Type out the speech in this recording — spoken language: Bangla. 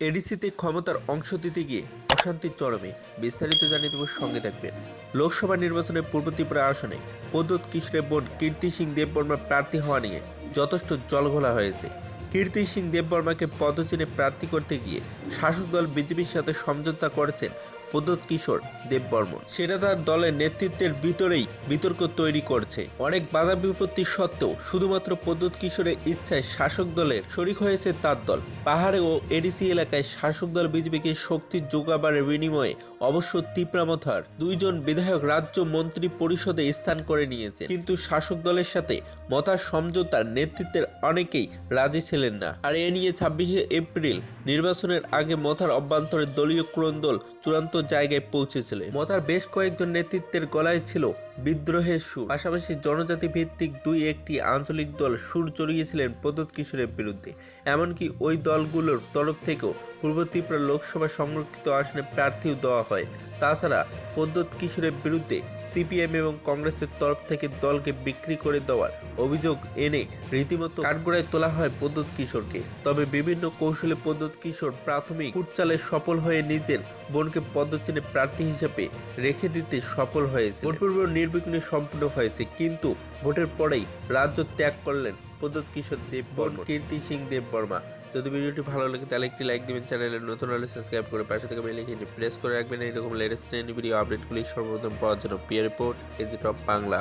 এডিসিতে ক্ষমতার অংশ দিতে গিয়ে অশান্তির চরমে। বিস্তারিত জানিয়ে দেব, সঙ্গে থাকবেন। লোকসভা নির্বাচনে পূর্ব ত্রিপুরা আসনে প্রদ্যোৎ কিশোরের বোন কীর্তি সিং দেববর্মা প্রার্থী হওয়া নিয়ে যথেষ্ট জলঘোলা হয়েছে। কীর্তি সিং দেববর্মাকে পদচিহ্নে প্রার্থী করতে গিয়ে শাসক দল বিজেপির সাথে সমঝোতা করেছেন প্রদ্যোৎ কিশোর দেববর্মন। সেটা তার দলের নেতৃত্বের ভিতরেই বিতর্ক তৈরি করছে। অনেক বাধা বিপত্তি সত্ত্বেও শুধুমাত্র প্রদ্যোৎ কিশোরের ইচ্ছায় শাসক দলের শরিক হয়েছে তার দল। পাহাড়ে ও এডিসি এলাকায় শাসক দল বিজেপিকে শক্তি যোগাবার বিনিময়ে অবশ্য ত্রিপুরামথার দুইজন বিধায়ক রাজ্য মন্ত্রী পরিষদে স্থান করে নিয়েছে। কিন্তু শাসক দলের সাথে মথার সমঝোতার নেতৃত্বের অনেকেই রাজি ছিলেন না। আর এ নিয়ে 26শে এপ্রিল নির্বাচনের আগে মথার অভ্যন্তরে দলীয় ক্রন্দল চূড়ান্ত জায়গায় পৌঁছেছিল। মথার বেশ কয়েকজন নেতৃত্বের গলায় ছিল বিদ্রোহের সুর। পাশাপাশি জনজাতি ভিত্তিক দুই একটি আঞ্চলিক দল সুর চড়িয়েছিলেন প্রদ্যোৎ কিশোরের বিরুদ্ধে। এমনকি ওই দলগুলোর তরফ থেকেও পূর্ব ত্রিপুরা লোকসভা সংরক্ষিত আসনে প্রার্থীও দেওয়া হয়। তাছাড়া প্রদ্যোৎ কিশোরের বিরুদ্ধে সিপিএম এবং কংগ্রেসের তরফ থেকে দলকে বিক্রি করে দেওয়ার অভিযোগ এনে রীতিমতো কাঠগড়ায় তোলা হয় প্রদ্যোৎ কিশোরকে। তবে বিভিন্ন কৌশলে প্রদ্যোৎ কিশোর প্রাথমিক কুটচালে সফল হয়ে নিজের বোনকে পদচিহ্নে প্রার্থী হিসেবে রেখে দিতে সফল হয়েছে। ভোটপূর্ব নির্বিঘ্নে সম্পূর্ণ হয়েছে, কিন্তু ভোটের পরেই রাজ্য ত্যাগ করলেন প্রদ্যোৎ কিশোর দেববর্মা কীর্তি সিং দেববর্মা। যদি ভিডিওটি ভালো লাগে তাহলে একটি লাইক দিবেন, চ্যানেলে নতুন হলে সাবস্ক্রাইব করে পাশে থেকে বেল আইকনটি প্রেস করে রাখবেন। এইরকম লেটেস্ট ভিডিও আপডেটগুলি সর্বপ্রথম পাওয়ার জন্য পিয়ার রিপোর্ট এজি টপ বাংলা।